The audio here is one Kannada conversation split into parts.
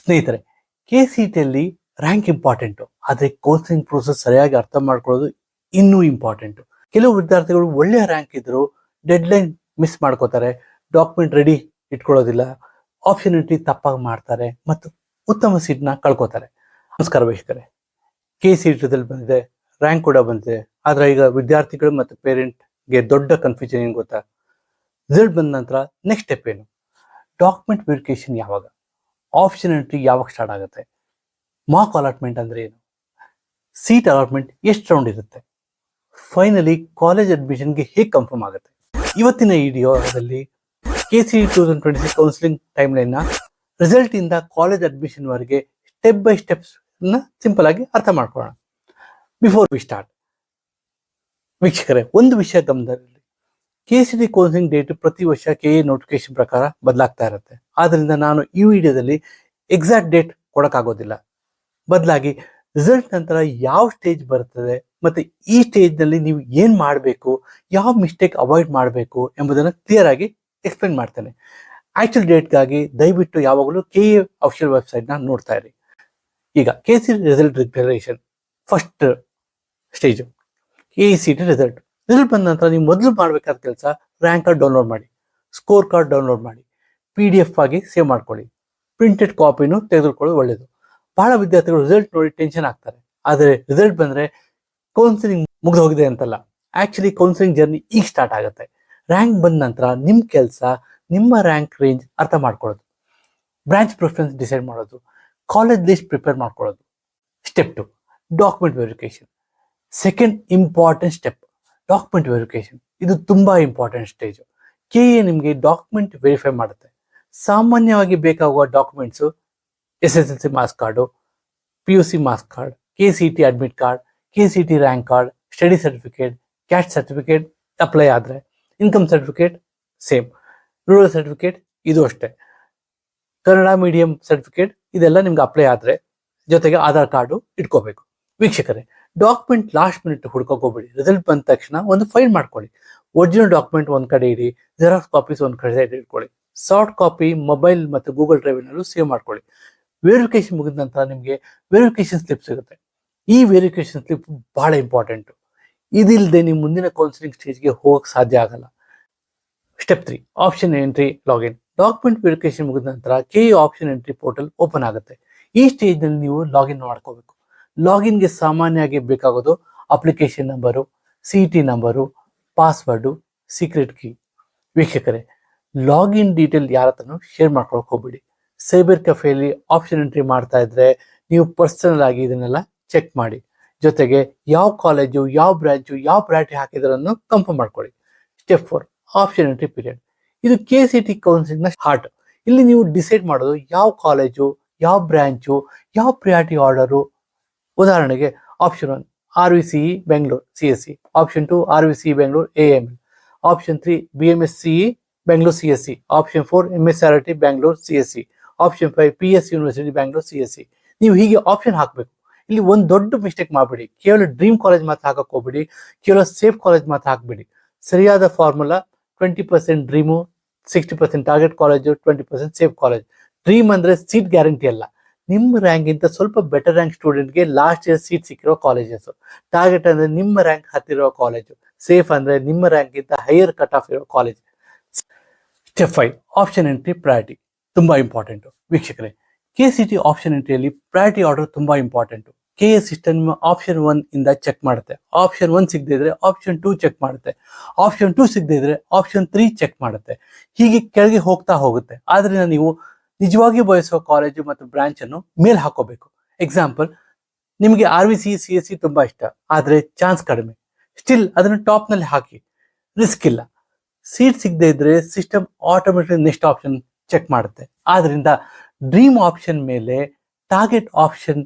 ಸ್ನೇಹಿತರೆ, KCET ರ್ಯಾಂಕ್ ಇಂಪಾರ್ಟೆಂಟ್, ಆದ್ರೆ ಕೌನ್ಸಿಲಿಂಗ್ ಪ್ರೋಸೆಸ್ ಸರಿಯಾಗಿ ಅರ್ಥ ಮಾಡ್ಕೊಳ್ಳೋದು ಇನ್ನೂ ಇಂಪಾರ್ಟೆಂಟ್. ಕೆಲವು ವಿದ್ಯಾರ್ಥಿಗಳು ಒಳ್ಳೆಯ ರ್ಯಾಂಕ್ ಇದ್ರು ಡೆಡ್ಲೈನ್ ಮಿಸ್ ಮಾಡ್ಕೋತಾರೆ, ಡಾಕ್ಯುಮೆಂಟ್ ರೆಡಿ ಇಟ್ಕೊಳ್ಳೋದಿಲ್ಲ, ಆಪ್ಷನಿಟಿ ತಪ್ಪಾಗಿ ಮಾಡ್ತಾರೆ ಮತ್ತು ಉತ್ತಮ ಸೀಟ್ನ ಕಳ್ಕೋತಾರೆ. ನಮಸ್ಕಾರ ವೀಕ್ಷಕರೇ, KCET ರಿಸಲ್ಟ್ ಬಂದಿದೆ, ರ್ಯಾಂಕ್ ಕೂಡ ಬಂದಿದೆ. ಆದ್ರೆ ಈಗ ವಿದ್ಯಾರ್ಥಿಗಳು ಮತ್ತು ಪೇರೆಂಟ್ಗೆ ದೊಡ್ಡ ಕನ್ಫ್ಯೂಷನ್ ಏನು ಗೊತ್ತಾ? ರಿಸಲ್ಟ್ ಬಂದ ನಂತರ ನೆಕ್ಸ್ಟ್ ಸ್ಟೆಪ್ ಏನು? ಡಾಕ್ಯುಮೆಂಟ್ ವೆರಿಫಿಕೇಶನ್ ಯಾವಾಗ? ಆಪ್ಷನ್ ಎಂಟ್ರಿ ಯಾವಾಗ ಸ್ಟಾರ್ಟ್ ಆಗುತ್ತೆ? ಮಾರ್ಕ್ ಅಲಾಟ್ಮೆಂಟ್ ಅಂದ್ರೆ ಏನು? ಸೀಟ್ ಅಲಾಟ್ಮೆಂಟ್ ಎಷ್ಟು ರೌಂಡ್ ಇರುತ್ತೆ? ಫೈನಲಿ ಕಾಲೇಜ್ ಅಡ್ಮಿಷನ್ಗೆ ಹೇಗೆ ಕನ್ಫರ್ಮ್ ಆಗುತ್ತೆ? ಇವತ್ತಿನ ಈ ವಿಡಿಯೋದಲ್ಲಿ KCET 2026 ಕೌನ್ಸಿಲಿಂಗ್ ಟೈಮ್ ಲೈನ್ ನ ರಿಸಲ್ಟ್ ಇಂದ ಕಾಲೇಜ್ ಅಡ್ಮಿಷನ್ ವರೆಗೆ ಸ್ಟೆಪ್ ಬೈ ಸ್ಟೆಪ್ಸ್ ಸಿಂಪಲ್ ಆಗಿ ಅರ್ಥ ಮಾಡ್ಕೊಳ್ಳೋಣ. ಬಿಫೋರ್ ವಿ ಸ್ಟಾರ್ಟ್, ವೀಕ್ಷಕರೇ, ಒಂದು ವಿಷಯ ಗಮನದಲ್ಲಿ, KCET ಕೌನ್ಸಿಲಿಂಗ್ ಡೇಟ್ ಪ್ರತಿ ವರ್ಷ KA ನೋಟಿಫಿಕೇಶನ್ ಪ್ರಕಾರ ಬದಲಾಗ್ತಾ ಇರುತ್ತೆ. ಆದ್ರಿಂದ ನಾನು ಈ ವಿಡಿಯೋದಲ್ಲಿ ಎಕ್ಸಾಕ್ಟ್ ಡೇಟ್ ಕೊಡಕ್ಕಾಗೋದಿಲ್ಲ. ಬದಲಾಗಿ ರಿಸಲ್ಟ್ ನಂತರ ಯಾವ ಸ್ಟೇಜ್ ಬರ್ತದೆ ಮತ್ತೆ ಈ ಸ್ಟೇಜ್ ನಲ್ಲಿ ನೀವು ಏನ್ ಮಾಡಬೇಕು, ಯಾವ ಮಿಸ್ಟೇಕ್ ಅವಾಯ್ಡ್ ಮಾಡಬೇಕು ಎಂಬುದನ್ನು ಕ್ಲಿಯರ್ ಆಗಿ ಎಕ್ಸ್ಪ್ಲೈನ್ ಮಾಡ್ತೇನೆ. ಆಕ್ಚುಲ್ ಡೇಟ್ಗಾಗಿ ದಯವಿಟ್ಟು ಯಾವಾಗಲೂ KA ಅಫಿಷಿಯಲ್ ವೆಬ್ಸೈಟ್ ನ ನೋಡ್ತಾ ಇರಿ. ಈಗ KCET result declaration first stage. KCET result ಬಂದ ನಂತರ ನೀವು ಮೊದಲು ಮಾಡಬೇಕಾದ ಕೆಲಸ, ರ್ಯಾಂಕ್ ಕಾರ್ಡ್ ಡೌನ್ಲೋಡ್ ಮಾಡಿ, ಸ್ಕೋರ್ ಕಾರ್ಡ್ ಡೌನ್ಲೋಡ್ ಮಾಡಿ, PDF ಆಗಿ ಸೇವ್ ಮಾಡ್ಕೊಳ್ಳಿ, ಪ್ರಿಂಟೆಡ್ ಕಾಪಿನೂ ತೆಗೆದುಕೊಳ್ಳೋದು ಒಳ್ಳೇದು. ಬಹಳ ವಿದ್ಯಾರ್ಥಿಗಳು ರಿಸಲ್ಟ್ ನೋಡಿ ಟೆನ್ಷನ್ ಆಗ್ತಾರೆ. ಆದರೆ ರಿಸಲ್ಟ್ ಬಂದ್ರೆ ಕೌನ್ಸಿಲಿಂಗ್ ಮುಗಿದು ಹೋಗಿದೆ ಅಂತಲ್ಲ, ಆಕ್ಚುಲಿ ಕೌನ್ಸಿಲಿಂಗ್ ಜರ್ನಿ ಈಗ ಸ್ಟಾರ್ಟ್ ಆಗುತ್ತೆ. ರ್ಯಾಂಕ್ ಬಂದ ನಂತರ ನಿಮ್ಮ ಕೆಲಸ ನಿಮ್ಮ ರ್ಯಾಂಕ್ ರೇಂಜ್ ಅರ್ಥ ಮಾಡ್ಕೊಳ್ಳೋದು, ಬ್ರಾಂಚ್ ಪ್ರಿಫರೆನ್ಸ್ ಡಿಸೈಡ್ ಮಾಡೋದು, ಕಾಲೇಜ್ ಲಿಸ್ಟ್ ಪ್ರಿಪೇರ್ ಮಾಡ್ಕೊಳ್ಳೋದು. Step 2, document verification. Second important step, document verification. ಇದು ತುಂಬಾ ಇಂಪಾರ್ಟೆಂಟ್ ಸ್ಟೇಜ್. KA ನಿಮಗೆ ಡಾಕ್ಯುಮೆಂಟ್ ವೆರಿಫೈ ಮಾಡುತ್ತೆ. ಸಾಮಾನ್ಯವಾಗಿ ಬೇಕಾಗುವ documents SSLC marks card, PUC marks card, KCET admit card, KCET rank card, study certificate, caste certificate apply ಆದ್ರೆ, income certificate same, rural certificate ಇದು ಅಷ್ಟೇ, ಕನ್ನಡ ಮೀಡಿಯಂ ಸರ್ಟಿಫಿಕೇಟ್ ಇದೆಲ್ಲ ನಿಮ್ಗೆ ಅಪ್ಲೈ ಆದ್ರೆ ಜೊತೆಗೆ ಆಧಾರ್ ಕಾರ್ಡು ಇಟ್ಕೋಬೇಕು. ವೀಕ್ಷಕರೇ, ಡಾಕ್ಯುಮೆಂಟ್ ಲಾಸ್ಟ್ ಮಿನಿಟ್ ಹುಡ್ಕೋಕ್ ಹೋಗ್ಬೇಡಿ. ರಿಸಲ್ಟ್ ಬಂದ ತಕ್ಷಣ ಒಂದು ಫೈಲ್ ಮಾಡ್ಕೊಳ್ಳಿ. ಒರಿಜಿನಲ್ ಡಾಕ್ಯುಮೆಂಟ್ ಒಂದ್ ಕಡೆ ಇಡಿ, ಜೆರಾಕ್ಸ್ ಕಾಪೀಸ್ ಒಂದ್ ಕಡೆ ಇಟ್ಕೊಳ್ಳಿ, ಸಾಫ್ಟ್ ಕಾಪಿ ಮೊಬೈಲ್ ಮತ್ತು ಗೂಗಲ್ ಡ್ರೈವ್ ನಲ್ಲೂ ಸೇವ್ ಮಾಡ್ಕೊಳ್ಳಿ. ವೆರಿಫಿಕೇಶನ್ ಮುಗಿದ ನಂತರ ನಿಮಗೆ ವೆರಿಫಿಕೇಶನ್ ಸ್ಲಿಪ್ ಸಿಗುತ್ತೆ. ಈ ವೆರಿಫಿಕೇಶನ್ ಸ್ಲಿಪ್ ಬಹಳ ಇಂಪಾರ್ಟೆಂಟ್. ಇದಿಲ್ಲದೆ ನೀವು ಮುಂದಿನ ಕೌನ್ಸಿಲಿಂಗ್ ಸ್ಟೇಜ್ಗೆ ಹೋಗಕ್ ಸಾಧ್ಯ ಆಗಲ್ಲ. Step 3, option entry login. Document verification ಮುಗಿದ ನಂತರ KA option entry portal open ಆಗುತ್ತೆ. ಈ ಸ್ಟೇಜ್ ನಲ್ಲಿ ನೀವು ಲಾಗಿನ್ ಮಾಡ್ಕೋಬೇಕು. ಲಾಗಿನ್ಗೆ ಸಾಮಾನ್ಯವಾಗಿ ಬೇಕಾಗೋದು application number, CET number, password, secret key. ವೀಕ್ಷಕರೇ, ಲಾಗಿನ್ ಡೀಟೇಲ್ ಯಾರ ಹತ್ರನೂ ಶೇರ್ ಮಾಡ್ಕೊಳಕ್ ಹೋಗ್ಬೇಡಿ. ಸೈಬರ್ ಕೆಫೆಯಲ್ಲಿ ಆಪ್ಷನ್ ಎಂಟ್ರಿ ಮಾಡ್ತಾ ಇದ್ರೆ ನೀವು ಪರ್ಸನಲ್ ಆಗಿ ಇದನ್ನೆಲ್ಲ ಚೆಕ್ ಮಾಡಿ. ಜೊತೆಗೆ ಯಾವ ಕಾಲೇಜು, ಯಾವ ಬ್ರಾಂಚು, ಯಾವ ಪ್ರಯಾರಿಟಿ ಹಾಕಿದ್ರನ್ನು ಕನ್ಫರ್ಮ್ ಮಾಡ್ಕೊಳ್ಳಿ. Step 4, option entry period. ಇದು KCET ಕೌನ್ಸಿಲಿಂಗ್ ನ ಹಾರ್ಟ್. ಇಲ್ಲಿ ನೀವು ಡಿಸೈಡ್ ಮಾಡೋದು ಯಾವ ಕಾಲೇಜು, ಯಾವ ಬ್ರಾಂಚು, ಯಾವ ಪ್ರಿಯಾರಿಟಿ ಆರ್ಡರು. ಉದಾಹರಣೆಗೆ option 1 RVCE Bengaluru CSE, option 2 RVCE Bengaluru AML, option 3 BMSCE Bengaluru CSE, option 4 MSRT Bengaluru CSE, option 5 PS university Bengaluru CSE. ನೀವು ಹೀಗೆ ಆಪ್ಷನ್ ಹಾಕಬೇಕು. ಇಲ್ಲಿ ಒಂದು ದೊಡ್ಡ ಮಿಸ್ಟೇಕ್ ಮಾಡಬೇಡಿ. ಕೇವಲ ಡ್ರೀಮ್ ಕಾಲೇಜ್ ಮಾತ್ರ ಹಾಕಕ್ ಹೋಗ್ಬೇಡಿ, ಕೇವಲ ಸೇಫ್ ಕಾಲೇಜ್ ಮಾತ್ರ ಹಾಕ್ಬೇಡಿ. ಸರಿಯಾದ formula 20% dream, 60% target college, 20% safe college. Dream ಅಂದ್ರೆ ಸೀಟ್ ಗ್ಯಾರಂಟಿ ಅಲ್ಲ, ನಿಮ್ಮ ರ್ಯಾಂಕ್ ಗಿಂತ ಸ್ವಲ್ಪ ಬೆಟರ್ ರ್ಯಾಂಕ್ ಸ್ಟೂಡೆಂಟ್ಗೆ ಲಾಸ್ಟ್ ಇಯರ್ ಸೀಟ್ ಸಿಕ್ಕಿರೋ ಕಾಲೇಜಸ್. ಟಾರ್ಗೆಟ್ ಅಂದ್ರೆ ನಿಮ್ಮ ರ್ಯಾಂಕ್ ಹತ್ತಿರೋ ಕಾಲೇಜು, ಸೇಫ್ ಅಂದ್ರೆ ನಿಮ್ಮ ರ್ಯಾಂಕ್ ಗಿಂತ ಹೈಯರ್ ಕಟ್ ಆಫ್ ಇರೋ college. Step 5, option entry priority. ತುಂಬಾ ಇಂಪಾರ್ಟೆಂಟ್ ವೀಕ್ಷಕರೇ. KCET ಆಪ್ಷನ್ ಎಂಟ್ರಿಯಲ್ಲಿ ಪ್ರಯಾರಿಟಿ ಆರ್ಡರ್ ತುಂಬಾ ಇಂಪಾರ್ಟೆಂಟ್. KA ಸಿಸ್ಟಮ್ ಆಪ್ಷನ್ 1 ಇಂದ ಚೆಕ್ ಮಾಡುತ್ತೆ. ಆಪ್ಷನ್ 1 ಸಿಗದೆ ಇದ್ರೆ ಆಪ್ಷನ್ 2 ಚೆಕ್ ಮಾಡುತ್ತೆ. ಆಪ್ಷನ್ 2 ಸಿಗದೆ ಇದ್ರೆ ಆಪ್ಷನ್ 3 ಚೆಕ್ ಮಾಡುತ್ತೆ. ಹೀಗೆ ಕೆಳಗೆ ಹೋಗ್ತಾ ಹೋಗುತ್ತೆ. ಆದ್ರಿಂದ ನೀವು ನಿಜವಾಗಿ ಬಯಸುವ ಕಾಲೇಜು ಮತ್ತು ಬ್ರಾಂಚ್ ಅನ್ನು ಮೇಲ್ ಹಾಕೋಬೇಕು. ಎಕ್ಸಾಂಪಲ್, ನಿಮಗೆ RVCE CSE ತುಂಬಾ ಇಷ್ಟ, ಆದ್ರೆ ಚಾನ್ಸ್ ಕಡಿಮೆ. ಸ್ಟಿಲ್ ಅದನ್ನು ಟಾಪ್ ನಲ್ಲಿ ಹಾಕಿ, ರಿಸ್ಕ್ ಇಲ್ಲ. ಸೀಟ್ ಸಿಗದೆ ಇದ್ರೆ system automatic next option check ಮಾಡುತ್ತೆ. ಆದ್ರಿಂದ ಡ್ರೀಮ್ ಆಪ್ಷನ್ ಮೇಲೆ target option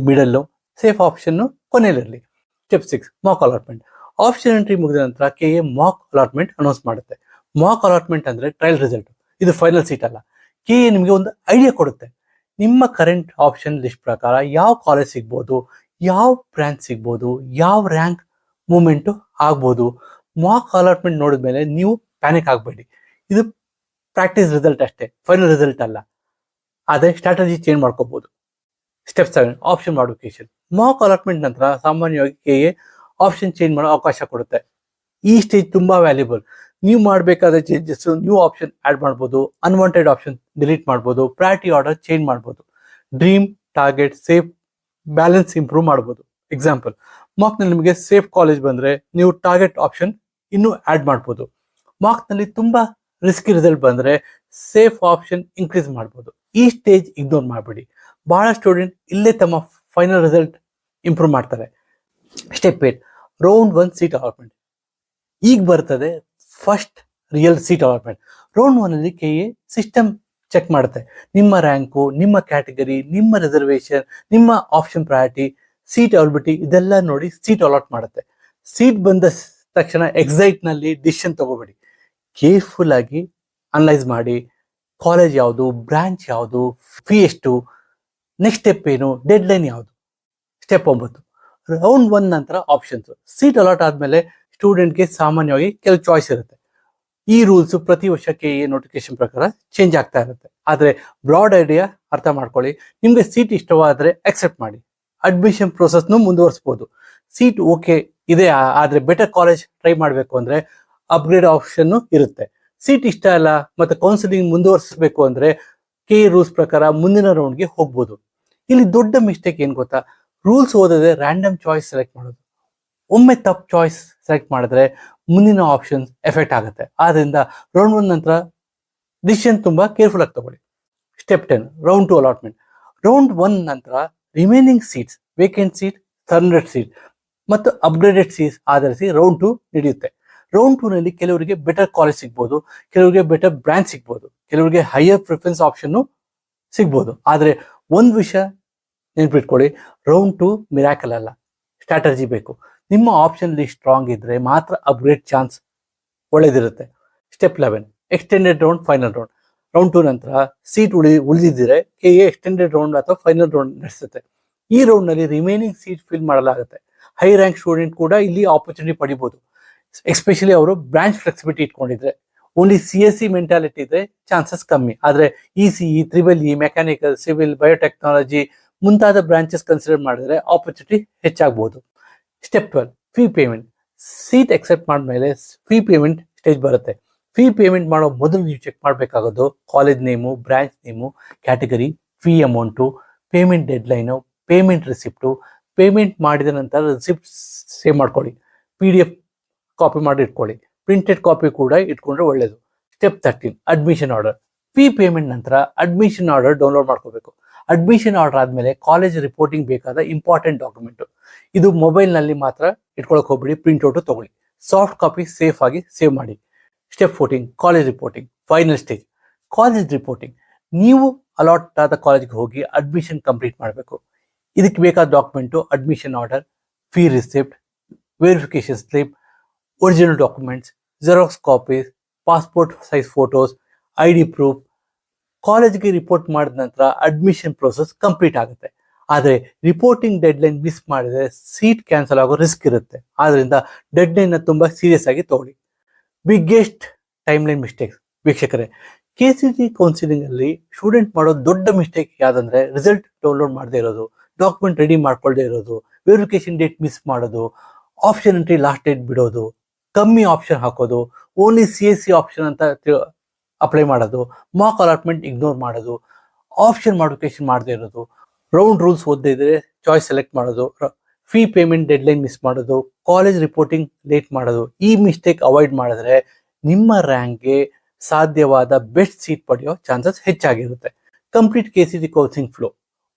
middle, safe option ಕೊನೆಯಲ್ಲಿರಲಿ. Step 6, mock allotment. Option entry ಮುಗಿದ ನಂತರ KA ಮಾಕ್ ಅಲಾಟ್ಮೆಂಟ್ ಅನೌನ್ಸ್ ಮಾಡುತ್ತೆ. ಮಾಕ್ ಅಲಾಟ್ಮೆಂಟ್ ಅಂದ್ರೆ ಟ್ರಯಲ್ ರಿಸಲ್ಟ್, ಇದು ಫೈನಲ್ ಸೀಟ್ ಅಲ್ಲ. KA ನಿಮಗೆ ಒಂದು ಐಡಿಯಾ ಕೊಡುತ್ತೆ. ನಿಮ್ಮ ಕರೆಂಟ್ ಆಪ್ಷನ್ ಲಿಸ್ಟ್ ಪ್ರಕಾರ ಯಾವ ಕಾಲೇಜ್ ಸಿಗ್ಬೋದು, ಯಾವ ಬ್ರಾಂಚ್ ಸಿಗ್ಬೋದು, ಯಾವ ರ್ಯಾಂಕ್ ಮೂವ್ಮೆಂಟ್ ಆಗ್ಬೋದು. ಮಾಕ್ ಅಲಾಟ್ಮೆಂಟ್ ನೋಡಿದ್ಮೇಲೆ ನೀವು ಪ್ಯಾನಿಕ್ ಆಗಬೇಡಿ. ಇದು ಪ್ರಾಕ್ಟೀಸ್ ರಿಸಲ್ಟ್ ಅಷ್ಟೇ, ಫೈನಲ್ ರಿಸಲ್ಟ್ ಅಲ್ಲ. ಆದರೆ ಸ್ಟ್ರಾಟಜಿ ಚೇಂಜ್ ಮಾಡ್ಕೋಬಹುದು. Step 7 option modification. Mach allotment ನಂತರ ಸಾಮಾನ್ಯವಾಗಿ ಕೆಎ ಆಪ್ಷನ್ ಚೇಂಜ್ ಮಾಡೋ ಅವಕಾಶ ಕೊಡುತ್ತೆ. ಈ ಸ್ಟೇಜ್ ತುಂಬಾ ವ್ಯಾಲ್ಯೂಬಲ್. ನೀವು ಮಾಡಬೇಕಾದ ಚೇಂಜಸ್, ನ್ಯೂ ಆಪ್ಷನ್ ಆಡ್ ಮಾಡ್ಬೋದು, ಅನ್ವಾಂಟೆಡ್ ಆಪ್ಷನ್ ಡಿಲೀಟ್ ಮಾಡ್ಬೋದು, ಪ್ರಯಾರಿಟಿ ಆರ್ಡರ್ ಚೇಂಜ್ ಮಾಡ್ಬೋದು, dream, target, safe, balance improve ಮಾಡ್ಬೋದು. ಎಕ್ಸಾಂಪಲ್, ಮಾರ್ಕ್ನಲ್ಲಿ ನಿಮಗೆ ಸೇಫ್ ಕಾಲೇಜ್ ಬಂದ್ರೆ ನೀವು ಟಾರ್ಗೆಟ್ ಆಪ್ಷನ್ ಇನ್ನೂ ಆಡ್ ಮಾಡ್ಬೋದು. ಮಾರ್ಕ್ನಲ್ಲಿ ತುಂಬಾ ರಿಸ್ಕಿ ರಿಸಲ್ಟ್ ಬಂದ್ರೆ ಸೇಫ್ ಆಪ್ಷನ್ ಇನ್ಕ್ರೀಸ್ ಮಾಡ್ಬೋದು. ಈ ಸ್ಟೇಜ್ ಇಗ್ನೋರ್ ಮಾಡಬೇಡಿ. ಬಹಳ ಸ್ಟೂಡೆಂಟ್ ಇಲ್ಲೇ ತಮ್ಮ ಫೈನಲ್ ರಿಸಲ್ಟ್ ಇಂಪ್ರೂವ್ ಮಾಡ್ತಾರೆ. Step 8 round 1 seat allotment. ಈಗ ಬರ್ತದೆ first real seat allotment. Round 1 ಅಲ್ಲಿ ಕೆಎ ಸಿಸ್ಟಮ್ ಚೆಕ್ ಮಾಡುತ್ತೆ. ನಿಮ್ಮ ರ್ಯಾಂಕು, ನಿಮ್ಮ ಕ್ಯಾಟಗರಿ, ನಿಮ್ಮ ರಿಸರ್ವೇಶನ್, ನಿಮ್ಮ ಆಪ್ಷನ್ ಪ್ರಯಾರಿಟಿ, ಸೀಟ್ ಅವೈಲಬಿಲಿಟಿ ಇದೆಲ್ಲ ನೋಡಿ ಸೀಟ್ ಅಲಾಟ್ ಮಾಡುತ್ತೆ. ಸೀಟ್ ಬಂದ ತಕ್ಷಣ ಎಕ್ಸೈಟ್ ನಲ್ಲಿ ಡಿಸಿಷನ್ ತಗೋಬೇಡಿ. ಕೇರ್ಫುಲ್ ಆಗಿ ಅನಲೈಸ್ ಮಾಡಿ, ಕಾಲೇಜ್ ಯಾವುದು, ಬ್ರಾಂಚ್ ಯಾವುದು, ಫೀ ಎಷ್ಟು, ನೆಕ್ಸ್ಟ್ ಸ್ಟೆಪ್ ಏನು, ಡೆಡ್ ಲೈನ್ ಯಾವುದು. ಸ್ಟೆಪ್ 9 ರೌಂಡ್ 1 ನಂತರ ಆಪ್ಷನ್ಸ್. ಸೀಟ್ ಅಲಾಟ್ ಆದ್ಮೇಲೆ ಸ್ಟೂಡೆಂಟ್ಗೆ ಸಾಮಾನ್ಯವಾಗಿ ಕೆಲವು ಚಾಯ್ಸ್ ಇರುತ್ತೆ. ಈ ರೂಲ್ಸ್ ಪ್ರತಿ ವರ್ಷಕ್ಕೆ ಈ ನೋಟಿಫಿಕೇಶನ್ ಪ್ರಕಾರ ಚೇಂಜ್ ಆಗ್ತಾ ಇರುತ್ತೆ. ಆದ್ರೆ ಬ್ರಾಡ್ ಐಡಿಯಾ ಅರ್ಥ ಮಾಡ್ಕೊಳ್ಳಿ. ನಿಮ್ಗೆ ಸೀಟ್ ಇಷ್ಟವಾದ್ರೆ ಅಕ್ಸೆಪ್ಟ್ ಮಾಡಿ. ಅಡ್ಮಿಷನ್ ಪ್ರೊಸೆಸ್ನು ಮುಂದುವರಿಸಬಹುದು. ಸೀಟ್ ಓಕೆ ಇದೆ ಆದ್ರೆ ಬೆಟರ್ ಕಾಲೇಜ್ ಟ್ರೈ ಮಾಡಬೇಕು ಅಂದ್ರೆ ಅಪ್ಗ್ರೇಡ್ ಆಪ್ಷನ್ ಇರುತ್ತೆ. ಸೀಟ್ ಇಷ್ಟ ಅಲ್ಲ ಮತ್ತೆ ಕೌನ್ಸಿಲಿಂಗ್ ಮುಂದುವರಿಸಬೇಕು ಅಂದ್ರೆ ಕೆ ರೂಲ್ಸ್ ಪ್ರಕಾರ ಮುಂದಿನ ರೌಂಡ್ಗೆ ಹೋಗ್ಬೋದು. ಇಲ್ಲಿ ದೊಡ್ಡ ಮಿಸ್ಟೇಕ್ ಏನ್ ಗೊತ್ತಾ, ರೂಲ್ಸ್ ಓದದೆ ರ್ಯಾಂಡಮ್ ಚಾಯ್ಸ್ ಸೆಲೆಕ್ಟ್ ಮಾಡೋದು. ಒಮ್ಮೆ ತಪ್ಪು ಚಾಯ್ಸ್ ಸೆಲೆಕ್ಟ್ ಮಾಡಿದ್ರೆ ಮುಂದಿನ ಆಪ್ಷನ್ ಎಫೆಕ್ಟ್ ಆಗುತ್ತೆ. ಆದ್ರಿಂದ ರೌಂಡ್ 1 ನಂತರ ಡಿಸಿಷನ್ ತುಂಬಾ ಕೇರ್ಫುಲ್ ಆಗಿ ತಗೊಳ್ಳಿ. Step 10 round 2 allotment. ರೌಂಡ್ 1 ನಂತರ ರಿಮೈನಿಂಗ್ ಸೀಟ್ಸ್, ವೇಕೆಂಟ್ ಸೀಟ್, ಸರ್ನೆಟ್ ಸೀಟ್ ಮತ್ತು ಅಪ್ಗ್ರೇಡೆಡ್ ಸೀಟ್ಸ್ ಆಧರಿಸಿ ರೌಂಡ್ 2 ನಡೆಯುತ್ತೆ. ರೌಂಡ್ 2 ನಲ್ಲಿ ಕೆಲವರಿಗೆ ಬೆಟರ್ ಕಾಲೇಜ್ ಸಿಗ್ಬೋದು, ಕೆಲವರಿಗೆ ಬೆಟರ್ ಬ್ರಾಂಚ್ ಸಿಗ್ಬೋದು, ಕೆಲವರಿಗೆ ಹೈಯರ್ ಪ್ರಿಫರೆನ್ಸ್ ಆಪ್ಷನ್ ಸಿಗ್ಬೋದು. ಆದ್ರೆ ಒಂದು ವಿಷಯ ನೆನ್ಪಿಟ್ಕೊಳ್ಳಿ, ರೌಂಡ್ 2 ಮಿರಾಕಲ್ ಅಲ್ಲ, ಸ್ಟ್ರಾಟಜಿ ಬೇಕು. ನಿಮ್ಮ ಆಪ್ಷನ್ ಲಿಸ್ಟ್ ಸ್ಟ್ರಾಂಗ್ ಇದ್ರೆ ಮಾತ್ರ ಅಪ್ಗ್ರೇಡ್ ಚಾನ್ಸ್ ಒಳ್ಳೇದಿರುತ್ತೆ. Step 11 extended round, final round. Round 2 ನಂತರ ಸೀಟ್ ಉಳಿದಿದ್ರೆ ಕೆಎ ಎಕ್ಸ್ಟೆಂಡೆಡ್ ರೌಂಡ್ ಅಥವಾ ಫೈನಲ್ ರೌಂಡ್ ನಡೆಸುತ್ತೆ. ಈ ರೌಂಡ್ ನಲ್ಲಿ ರಿಮೈನಿಂಗ್ ಸೀಟ್ ಫಿಲ್ ಮಾಡಲಾಗುತ್ತೆ. ಹೈ ರ್ಯಾಂಕ್ ಸ್ಟೂಡೆಂಟ್ ಕೂಡ ಇಲ್ಲಿ ಆಪರ್ಚುನಿಟಿ ಪಡಿಬಹುದು. ಎಸ್ಪೆಷಲಿ ಅವರು ಬ್ರಾಂಚ್ ಫ್ಲೆಕ್ಸಿಬಿಲಿಟಿ ಇಟ್ಕೊಂಡಿದ್ರೆ. ಓನ್ಲಿ CSE ಮೆಂಟಾಲಿಟಿ ಇದ್ರೆ ಚಾನ್ಸಸ್ ಕಮ್ಮಿ. ಆದ್ರೆ ECE, EEE, mechanical, civil, biotechnology ಮುಂತಾದ ಬ್ರಾಂಚಸ್ ಕನ್ಸಿಡರ್ ಮಾಡಿದ್ರೆ ಆಪರ್ಚುನಿಟಿ ಹೆಚ್ಚಾಗಬಹುದು. Step 12 fee payment. Seat accept ಮಾಡಿದ್ಮೇಲೆ ಫೀ ಪೇಮೆಂಟ್ ಸ್ಟೇಜ್ ಬರುತ್ತೆ. ಫೀ ಪೇಮೆಂಟ್ ಮಾಡೋ ಮೊದಲು ನೀವು ಚೆಕ್ ಮಾಡಬೇಕಾಗೋದು college name, branch name, category, fee amount, payment deadline, payment receipt. ಪೇಮೆಂಟ್ ಮಾಡಿದ ನಂತರ ರಿಸಿಪ್ಟ್ ಸೇವ್ ಮಾಡ್ಕೊಳ್ಳಿ. PDF ಕಾಪಿ ಮಾಡಿ ಇಟ್ಕೊಳ್ಳಿ. ಪ್ರಿಂಟೆಡ್ ಕಾಪಿ ಕೂಡ ಇಟ್ಕೊಂಡ್ರೆ ಒಳ್ಳೇದು. Step 13 admission order. Fee payment ನಂತರ ಅಡ್ಮಿಷನ್ ಆರ್ಡರ್ ಡೌನ್ಲೋಡ್ ಮಾಡ್ಕೋಬೇಕು. ಅಡ್ಮಿಷನ್ ಆರ್ಡರ್ ಆದ್ಮೇಲೆ ಕಾಲೇಜ್ ರಿಪೋರ್ಟಿಂಗ್ ಬೇಕಾದ ಇಂಪಾರ್ಟೆಂಟ್ ಡಾಕ್ಯುಮೆಂಟ್. ಇದು ಮೊಬೈಲ್ ನಲ್ಲಿ ಮಾತ್ರ ಇಟ್ಕೊಳಕ್ ಹೋಗ್ಬಿಡಿ, ಪ್ರಿಂಟ್ಔಟ್ ತಗೊಳ್ಳಿ. ಸಾಫ್ಟ್ ಕಾಪಿ ಸೇಫ್ ಆಗಿ ಸೇವ್ ಮಾಡಿ. Step 14 college reporting, final stage. College reporting. ನೀವು ಅಲಾಟ್ ಆದ ಕಾಲೇಜ್ಗೆ ಹೋಗಿ ಅಡ್ಮಿಷನ್ ಕಂಪ್ಲೀಟ್ ಮಾಡಬೇಕು. ಇದಕ್ಕೆ ಬೇಕಾದ document admission order, fee receipt, verification slip, original documents, xerox copies, passport size photos, ID proof. ಕಾಲೇಜ್ಗೆ ರಿಪೋರ್ಟ್ ಮಾಡಿದ ನಂತರ ಅಡ್ಮಿಷನ್ ಪ್ರೋಸೆಸ್ ಕಂಪ್ಲೀಟ್ ಆಗುತ್ತೆ. ಆದರೆ ರಿಪೋರ್ಟಿಂಗ್ ಡೆಡ್ ಲೈನ್ ಮಿಸ್ ಮಾಡಿದ್ರೆ ಸೀಟ್ ಕ್ಯಾನ್ಸಲ್ ಆಗೋ ರಿಸ್ಕ್ ಇರುತ್ತೆ. ಆದ್ರಿಂದ ಡೆಡ್ ಲೈನ್ ತುಂಬಾ ಸೀರಿಯಸ್ ಆಗಿ ತಗೊಳ್ಳಿ. ಬಿಗ್ಗೆಸ್ಟ್ ಟೈಮ್ ಲೈನ್ ಮಿಸ್ಟೇಕ್ಸ್ ವೀಕ್ಷಕರೇ, KCET ಕೌನ್ಸಿಲಿಂಗ್ ಅಲ್ಲಿ ಸ್ಟೂಡೆಂಟ್ ಮಾಡೋ ದೊಡ್ಡ ಮಿಸ್ಟೇಕ್ ಯಾವ್ದಂದ್ರೆ ರಿಸಲ್ಟ್ ಡೌನ್ಲೋಡ್ ಮಾಡದೇ ಇರೋದು, ಡಾಕ್ಯುಮೆಂಟ್ ರೆಡಿ ಮಾಡ್ಕೊಳ್ದೇ ಇರೋದು, ವೆರಿಫಿಕೇಶನ್ ಡೇಟ್ ಮಿಸ್ ಮಾಡೋದು, ಆಪ್ಷನ್ ಎಂಟ್ರಿ ಲಾಸ್ಟ್ ಡೇಟ್ ಬಿಡೋದು, ಕಮ್ಮಿ ಆಪ್ಷನ್ ಹಾಕೋದು, ಓನ್ಲಿ CSE ಆಪ್ಷನ್ ಅಂತ ಅಪ್ಲೈ ಮಾಡೋದು, ಮಾಕ್ ಅಲಾಟ್ಮೆಂಟ್ ಇಗ್ನೋರ್ ಮಾಡೋದು, ಆಪ್ಷನ್ ಮಾಡಿಫಿಕೇಶನ್ ಮಾಡದೇ ಇರೋದು, ರೌಂಡ್ ರೂಲ್ಸ್ ಓದದೇ ಇದ್ರೆ ಚಾಯ್ಸ್ ಸೆಲೆಕ್ಟ್ ಮಾಡೋದು, fee payment dead line miss ಮಾಡೋದು, ಕಾಲೇಜ್ ರಿಪೋರ್ಟಿಂಗ್ ಲೇಟ್ ಮಾಡೋದು. ಈ ಮಿಸ್ಟೇಕ್ ಅವಾಯ್ಡ್ ಮಾಡಿದ್ರೆ ನಿಮ್ಮ ರ್ಯಾಂಕ್ಗೆ ಸಾಧ್ಯವಾದ ಬೆಸ್ಟ್ ಸೀಟ್ ಪಡೆಯೋ ಚಾನ್ಸಸ್ ಹೆಚ್ಚಾಗಿರುತ್ತೆ. Complete KCET counselling flow.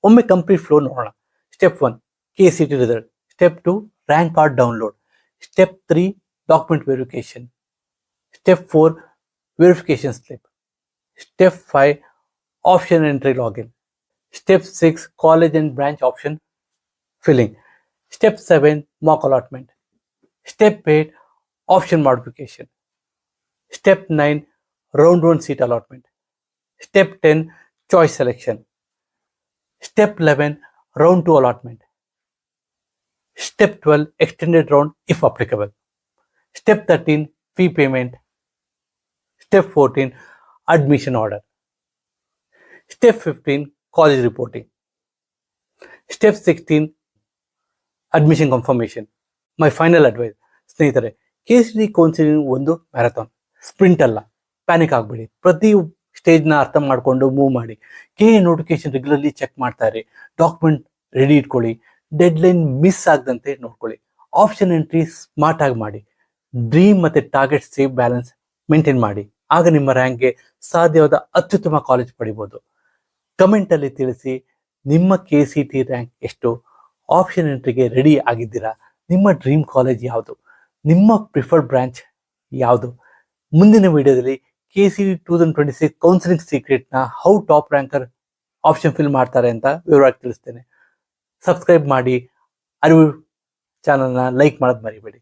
ಒಮ್ಮೆ ಕಂಪ್ಲೀಟ್ ಫ್ಲೋ ನೋಡೋಣ. Step 1 KCET result. Step 2 rank card download. Step 3 document verification. Step 4 verification slip. Step 5 option entry login. Step 6 college and branch option filling. Step 7 mock allotment. Step 8 option modification. Step 9 round 1 seat allotment. Step 10 choice selection. Step 11 round 2 allotment. Step 12 extended round if applicable. Step 13 fee payment. Step 14 admission order. Step 15, college reporting. Step 16, admission confirmation. My final advice ಸ್ನೇಹಿತರೆ, KCET ಕೌನ್ಸಿಲಿಂಗ್ ಒಂದು ಮ್ಯಾರಥಾನ್, ಸ್ಪ್ರಿಂಟ್ ಅಲ್ಲ. ಪ್ಯಾನಿಕ್ ಆಗಬೇಡಿ. ಪ್ರತಿ ಸ್ಟೇಜ್ನ ಅರ್ಥ ಮಾಡಿಕೊಂಡು ಮೂವ್ ಮಾಡಿ. KA ನೋಟಿಫಿಕೇಶನ್ ರೆಗ್ಯುಲರ್ಲಿ ಚೆಕ್ ಮಾಡ್ತಾ ಇರಿ. ಡಾಕ್ಯುಮೆಂಟ್ ರೆಡಿ ಇಟ್ಕೊಳ್ಳಿ. ಡೆಡ್ಲೈನ್ ಮಿಸ್ ಆಗದಂತೆ ನೋಡ್ಕೊಳ್ಳಿ. ಆಪ್ಷನ್ ಎಂಟ್ರಿ ಸ್ಮಾರ್ಟ್ ಆಗಿ ಮಾಡಿ. ಡ್ರೀಮ್ ಮತ್ತು ಟಾರ್ಗೆಟ್ ಸೇಫ್ ಬ್ಯಾಲೆನ್ಸ್ ಮೇಂಟೈನ್ ಮಾಡಿ. ಆಗ ನಿಮ್ಮ ರ್ಯಾಂಕ್ಗೆ ಸಾಧ್ಯವಾದ ಅತ್ಯುತ್ತಮ ಕಾಲೇಜ್ ಪಡಿಬೋದು. ಕಮೆಂಟಲ್ಲಿ ತಿಳಿಸಿ ನಿಮ್ಮ KCET ರ್ಯಾಂಕ್ ಎಷ್ಟು, ಆಪ್ಷನ್ ಎಂಟ್ರಿಗೆ ರೆಡಿ ಆಗಿದ್ದೀರಾ, ನಿಮ್ಮ ಡ್ರೀಮ್ ಕಾಲೇಜ್ ಯಾವುದು, ನಿಮ್ಮ ಪ್ರಿಫರ್ಡ್ ಬ್ರಾಂಚ್ ಯಾವುದು. ಮುಂದಿನ ವಿಡಿಯೋದಲ್ಲಿ KCET 2026 ಕೌನ್ಸಿಲಿಂಗ್ ಸೀಕ್ರೆಟ್ನ how top ranker option fill ಮಾಡ್ತಾರೆ ಅಂತ ವಿವರವಾಗಿ ತಿಳಿಸ್ತೇನೆ. ಸಬ್ಸ್ಕ್ರೈಬ್ ಮಾಡಿ, ಅರಿವು ಚಾನಲ್ನ ಲೈಕ್ ಮಾಡೋದು ಮರಿಬೇಡಿ.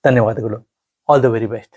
ಧನ್ಯವಾದಗಳು. All the very best.